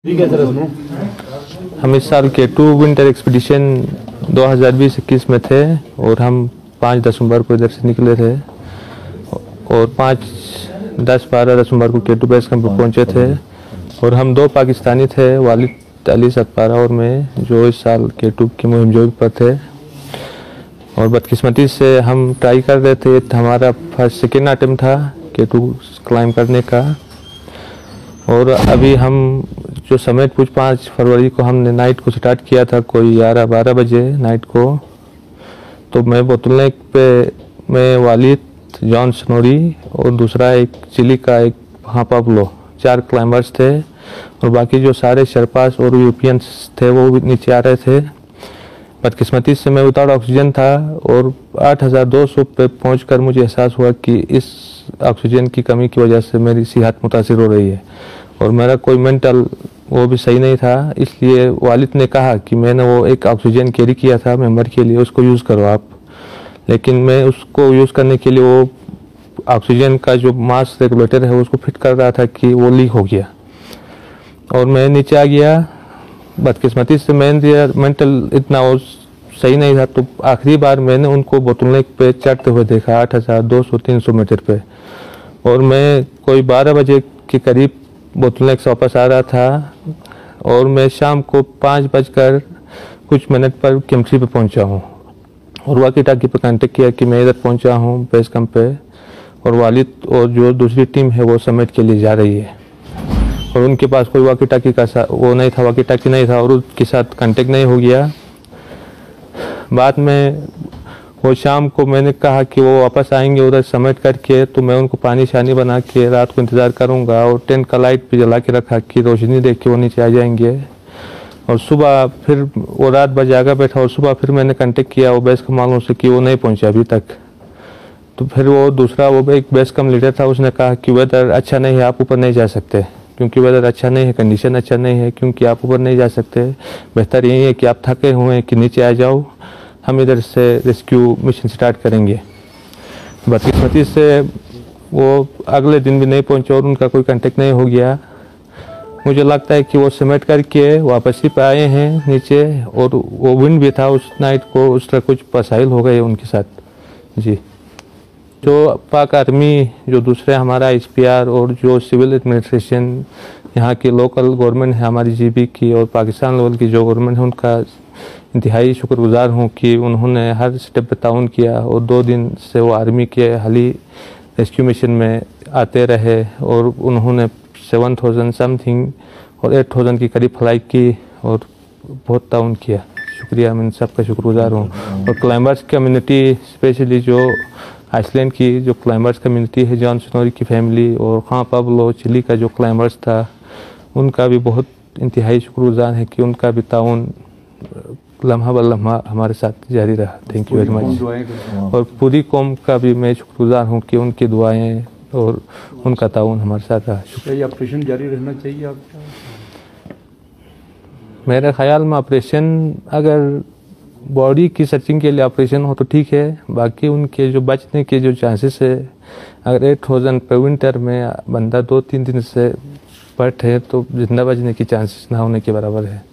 हम इस साल के विंटर एक्सपीडिशन 2020-21 में थे और हम 5 दिसंबर को इधर से निकले थे और 5-10-12 दिसंबर को K2 बेस कैंप पर पहुंचे थे। और हम 2 पाकिस्तानी थे, वालिद अली सकपारा और मैं, जो इस साल K2 की मुहिम जोग पर थे। और बदकिस्मती से हम ट्राई कर रहे थे, हमारा सेकेंड अटेम्प्ट था K2 क्लाइंब करने का। और अभी हम जो समेत कुछ 5 फरवरी को हमने नाइट को स्टार्ट किया था, कोई 11-12 बजे नाइट को। तो मैं बोतलनेक पे मैं वालिद, जॉन स्नोरी और दूसरा एक चिली का एक पाब्लो, 4 क्लाइंबर्स थे। और बाकी जो सारे शर्पास और यूरोपियंस थे वो भी नीचे आ रहे थे। बदकिस्मती से मैं विदाउट ऑक्सीजन था और 8200 पे पहुंचकर मुझे एहसास हुआ कि इस ऑक्सीजन की कमी की वजह से मेरी सेहत मुतासिर हो रही है और मेरा कोई मेंटल वो भी सही नहीं था। इसलिए वालिद ने कहा कि मैंने वो एक ऑक्सीजन कैरी किया था मेंबर के लिए, उसको यूज़ करो आप। लेकिन मैं उसको यूज़ करने के लिए वो ऑक्सीजन का जो मास रेगुलेटर है उसको फिट कर रहा था कि वो लीक हो गया और मैं नीचे आ गया। बदकिस्मती से मेंटल इतना वो सही नहीं था। तो आखिरी बार मैंने उनको बोतलनेक पे चढ़ते हुए देखा 8200-300 मीटर पे। और मैं कोई 12 बजे के करीब बोतलनेक से वापस आ रहा था और मैं शाम को 5:00 पर केम्ट्री पे पहुंचा हूँ और वाकी टाकी पे कांटेक्ट किया कि मैं इधर पहुंचा हूँ बेस कैंप पे और वालिद और जो दूसरी टीम है वो समिट के लिए जा रही है। और उनके पास कोई वाकी टाकी का वो नहीं था, वाकी टाकी नहीं था और उसके साथ कांटेक्ट नहीं हो गया। बाद में वो शाम को मैंने कहा कि वो वापस आएंगे उधर समिट करके, तो मैं उनको पानी शानी बना के रात को इंतज़ार करूंगा और टेंट का लाइट भी जला के रखा कि रोशनी देख के वो नीचे आ जाएंगे। और सुबह फिर वो रात भर जागा बैठा और सुबह फिर मैंने कांटेक्ट किया वो बेस कैंप वालों से कि वो नहीं पहुंचे अभी तक। तो फिर वो दूसरा वो एक बेस कैंप लीडर था, उसने कहा कि वेदर अच्छा नहीं है, आप ऊपर नहीं जा सकते, क्योंकि वेदर अच्छा नहीं है, कंडीशन अच्छा नहीं है, क्योंकि आप ऊपर नहीं जा सकते। बेहतर यही है कि आप थके हुए हैं कि नीचे आ जाओ, हम इधर से रेस्क्यू मिशन स्टार्ट करेंगे। बदकिस्मती से वो अगले दिन भी नहीं पहुंचे और उनका कोई कांटेक्ट नहीं हो गया। मुझे लगता है कि वो समेट करके वापस ही पे आए हैं नीचे और वो विंड भी था उस नाइट को, उस तरह कुछ मसाइल हो गए उनके साथ जी। जो पाक आर्मी, जो दूसरे हमारा SPR और जो सिविल एडमिनिस्ट्रेशन, यहाँ की लोकल गवर्नमेंट है हमारी GB की और पाकिस्तान लेवल की जो गवर्नमेंट है, उनका इंतहाई शुक्रगुजार हूँ कि उन्होंने हर स्टेप पे ताउन किया। और 2 दिन से वो आर्मी के हाली रेस्क्यू मिशन में आते रहे और उन्होंने 7000 समथिंग और 8000 की करीब फ्लाई की और बहुत ताउन किया। शुक्रिया, मैं सबका शुक्रगुजार हूँ। और क्लाइंबर्स कम्युनिटी, स्पेशली जो आइसलैंड की जो क्लाइंबर्स कम्युनिटी है, जॉन स्नोरी की फैमिली और पाब्लो चिली का जो क्लाइंबर्स था, उनका भी बहुत इंतहाई शुक्रगुजार है कि उनका भी ताउन लम्हा ब लम्हा हमारे साथ जारी रहा। Thank you very much. और पूरी कौम का भी मैं शुक्रगुजार हूँ कि उनकी दुआएं और उनका ताउन हमारे साथ रहा। शुक्रिया। ऑपरेशन जारी रहना चाहिए आपका? मेरे ख्याल में ऑपरेशन, अगर बॉडी की सर्चिंग के लिए ऑपरेशन हो तो ठीक है, बाकी उनके जो बचने के जो चांसेस है, अगर 8000 पे विंटर में बंदा 2-3 दिन से पट है तो जिंदा बचने की चांसेस ना होने के बराबर है।